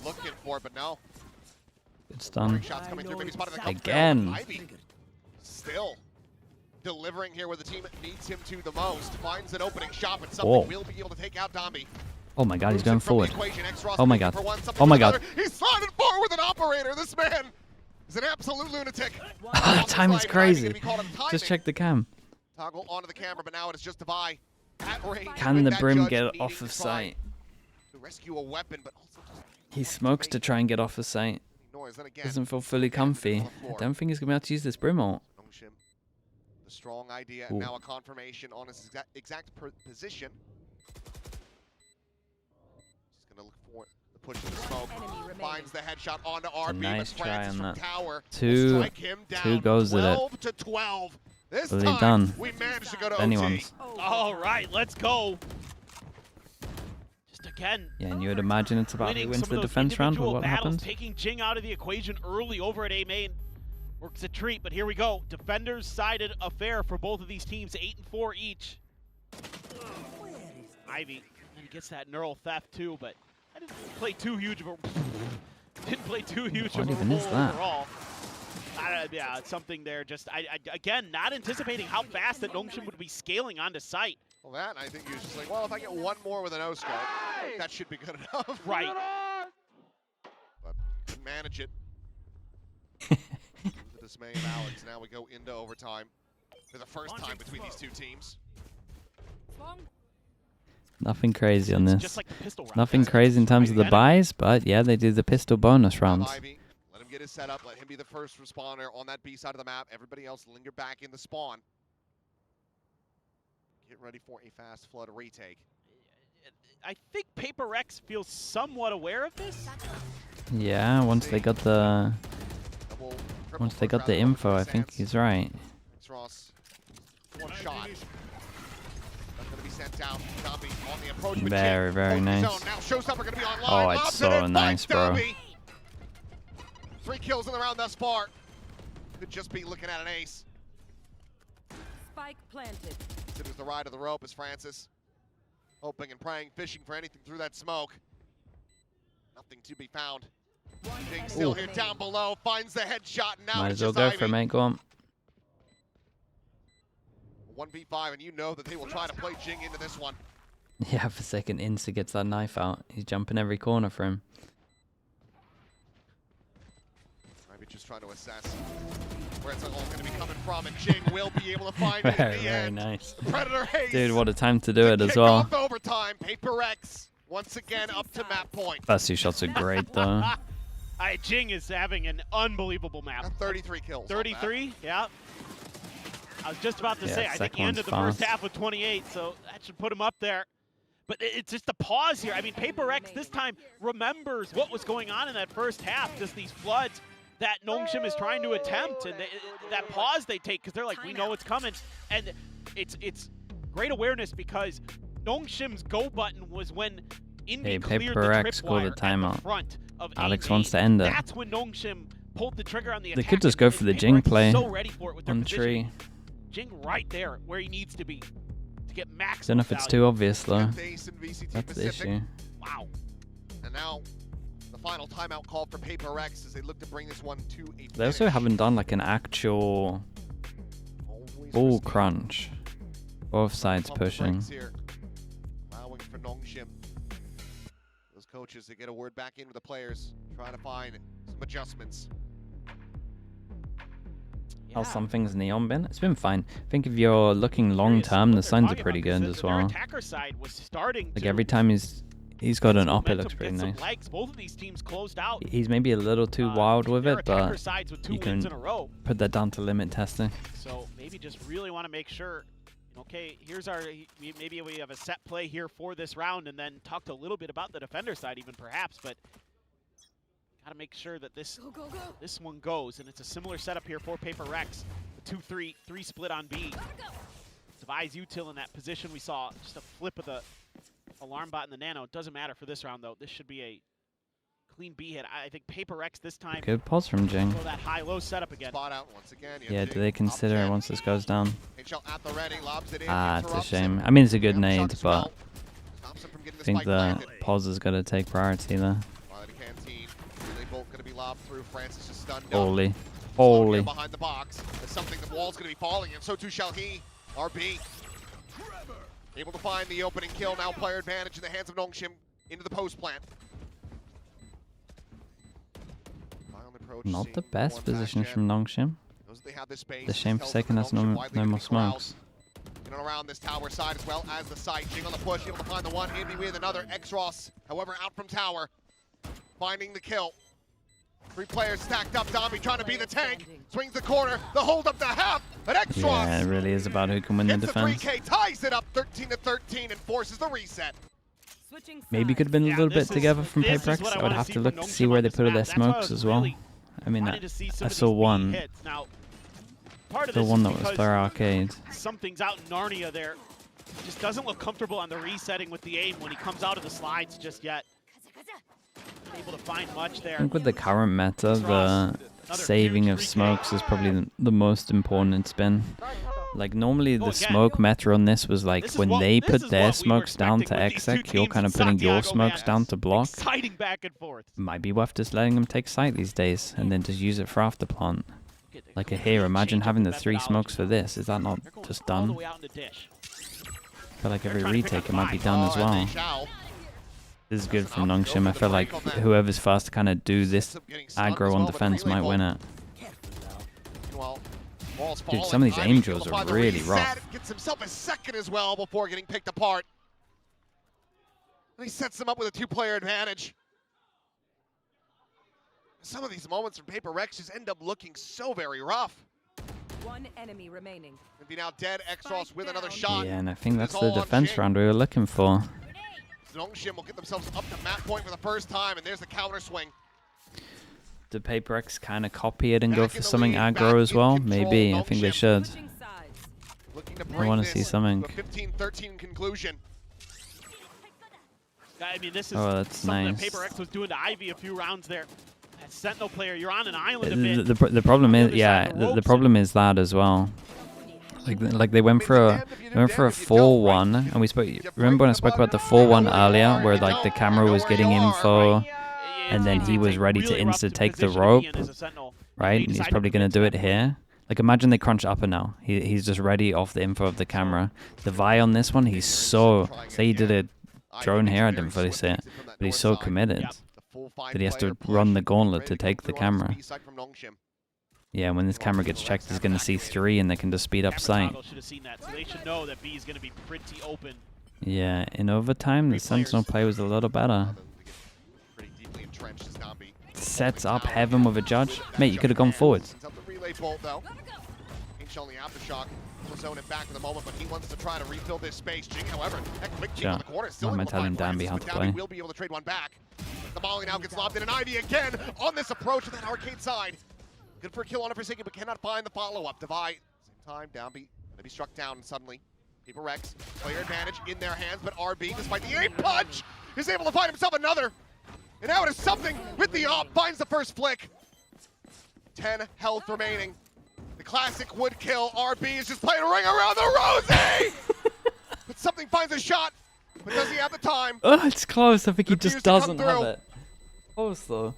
Looking for it, but no. Good stun. Shots coming through, maybe spotted the again. Ivy still delivering here where the team needs him to the most. Finds an opening shot, but something will be able to take out Domby. Oh my god, he's going forward. Oh my god. Oh my god. He's sliding forward with an operator. This man is an absolute lunatic. Time is crazy. Just check the cam. Toggle onto the camera, but now it is just Devi at range. Can the Brim get off of sight? To rescue a weapon, but also he smokes to try and get off of sight. Doesn't feel fully comfy. I don't think he's going to be able to use this Brim ult. Nongshim, the strong idea, and now a confirmation on his exact position. Just going to look for the push of the smoke. Finds the headshot onto RB. Nice try on that. Tower. Two goes at it. 12 to 12. This Fully time, done. we managed to go to Anyone's. OT. All right, let's go. Just again. Yeah, and you would imagine it's about who wins the defense round, but what happens? Taking Jing out of the equation early over at A main. Works a treat, but here we go. Defenders-sided affair for both of these teams, 8-4 each. Ivy, and he gets that neural theft too, but I didn't play too huge of a role overall. Yeah, it's something there. Just again, not anticipating how fast that Nongshim would be scaling onto site. Well, that I think he was just like, well, if I get one more with an O-scope, that should be good enough. Right. But couldn't manage it. The dismay of Alex. Now we go into overtime. for the first time between these two teams. Nothing crazy on this. Just like the pistol round. Nothing crazy in terms of the buys, but yeah, they do the pistol bonus rounds. Ivy, let him get his setup. Let him be the first responder on that B side of the map. Everybody else linger back in the spawn. Get ready for a fast flood retake. I think PRX feels somewhat aware of this. Yeah, once they got the info, I think he's right. Ross, one shot. That's gonna be sent down. Zombie on the approach. Very, very nice. Now Showstopper gonna be online. Oh, it's so nice, bro. 3 kills in the round thus far. Could just be looking at an ace. Spike planted. Considers the ride of the rope as Francis, hoping and praying, fishing for anything through that smoke. Nothing to be found. Jing still here down below, finds the headshot, and now might it's as well just go Ivy. for it, mate. Go on. 1v5, and you know that they will try to play Jing into this one. Yeah, for a second, Insta gets that knife out. He's jumping every corner for him. Maybe just trying to assess where it's all going to be coming from, and Jing will be able to find it in the Very end. nice. Predator haste. Dude, what a time to do it as Kick well. off overtime. PRX once again up to map point. First 2 shots are great, though. Jing is having an unbelievable map. 33 kills. 33, yeah. I was just about to Yeah, say, I think he ended the first half with 28, so that should put him up there. But it's just the pause here. I mean, PRX this time remembers what was going on in that first half, just these floods that Nongshim is trying to attempt, and that pause they take because they're like, we know it's coming. And it's great awareness because Nongshim's go button was when Indy cleared the tripwire at the front of Alex AV. wants to end it. That's when Nongshim pulled the trigger on the attack. They could just go for the Jing play so ready for it with their on the positioning. tree. Jing right there where he needs to be to get max. Don't know if it's too obvious, though. VCT That's the Pacific. issue. Wow. And now the final timeout call for PRX as they look to bring this one to a They also haven't done like an actual ball crunch. Both sides pushing. Here. Allowing for Nongshim. Those coaches to get a word back in with the players, trying to find some adjustments. How's some things Neon been? It's been fine. I think if you're looking long term, the signs are pretty good as well. Like every time he's got an op, it looks pretty nice. Both of these teams closed out. He's maybe a little too wild with it, but you can put that down to limit testing. So maybe just really want to make sure, okay, here's our, maybe we have a set play here for this round, and then talked a little bit about the defender side even perhaps, but got to make sure that this one goes, and it's a similar setup here for PRX. The 2-3 split on B. Devise util in that position. We saw just a flip of the alarm bot in the nano. It doesn't matter for this round though. This should be a clean B hit. I think PRX this time. Good pulse from Jing. Go that high-low setup again. Spot out once again. Yeah, do they consider it once this goes down? At the ready, lobs it in, It's a shame. I mean, it's a good nade, but I think the pause is going to take priority there. Going to be lobbed through. Francis is stunned. Holy. Behind the box. There's something. The wall's going to be falling, and so too shall he. RB able to find the opening kill. Now player advantage in the hands of Nongshim into the post plant. Not the best position from Nongshim. The shame for second has no more smokes. In and around this tower side as well as the site. Jing on the push, able to find the one. Andy with another. X-Ross, however, out from tower. Finding the kill. 3 players stacked up. Dombie trying to be the tank. Swings the corner. The hold up the half. An X-Ross. Yeah, it really is about who can win the defense. The 3K ties it up 13-13 and forces the reset. Maybe could have been a little bit together from PRX. I would have to look to see where they put all their smokes as well. I mean, I saw one. The one that was for arcade. Something's out in Narnia there. Just doesn't look comfortable on the resetting with the aim when he comes out of the slides just yet. Able to find much there. I think with the current meta, the saving of smokes is probably the most important it's been. Like normally the smoke meta on this was like when they put their smokes down to exec, you're kind of putting your smokes down to block. Exciting back and forth. Might be worth just letting them take site these days and then just use it for after plant. Like here, imagine having the 3 smokes for this. Is that not just done? I feel like every retake it might be done as well. This is good from Nongshim. I feel like whoever's fast to kind of do this aggro on defense might win it. Dude, some of these Angels are really rough. Gets himself a second as well before getting picked apart. And he sets them up with a 2-player advantage. Some of these moments from PRX just end up looking so very rough. One enemy remaining. And be now dead. Exros with another shot. Yeah, and I think that's the defense round we were looking for. Nongshim will get themselves up to map point for the first time, and there's the counter swing. Did PRX kind of copy it and go for something aggro as well? Maybe. I think they should. I want to see something. 15-13 conclusion. I mean, this is that's something nice. that PRX was doing to Ivy a few rounds there. As Sentinel player, you're on an island a bit. The problem is, yeah, the problem is that as well. Like they went for a 4-1, and we spoke. Remember when I spoke about the 4-1 earlier, where like the camera was getting info, and then he was ready to insta-take the rope, right? And he's probably gonna do it here. Like imagine they crunch upper now. He's just ready off the info of the camera. The Vi on this one, he's so. Say he did a drone here, I didn't fully see it, but he's so committed that he has to run the gauntlet to take the camera. Yeah, when this camera gets checked, he's going to see 3 and they can just speed up sight. Yeah, in overtime, the Sentinel play was a little better. Sets up Heaven with a judge. Mate, you could have gone forwards. Only aftershock will zone it back for the moment, but he wants to try to refill this space. Jing, however, quick Sure. on the corner. Still Why am I telling Danby how to play? Will be able to trade one back. The Molly now gets lobbed in, and Ivy again on this approach to that arcade side. Good for a kill on a Forsaken, but cannot find the follow-up. Divide. Same time, Downbeat gonna be struck down suddenly. PRX, player advantage in their hands, but RB, despite the 8 punch, is able to find himself another. And now it is something with the op, finds the first flick. 10 health remaining. The classic would kill. RB is just playing a ring around the rosy! But something finds a shot, but does he have the time? Oh, it's close. I think he just doesn't have it. Close though.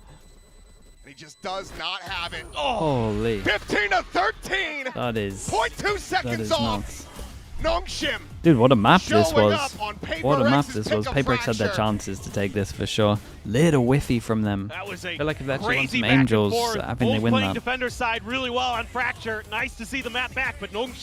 And he just does not have it. Oh, holy. 15-13! That is. 0.2 seconds off. Nuts. Nongshim. Dude, what a map this was. What a map this was. PRX had their chances to take this for sure. Little whiffy from them. That was a I feel like if they actually want crazy some Angels, back and forth. I think they Both win playing that. defender side really well on Fracture. Nice to see the map back, but Nongshim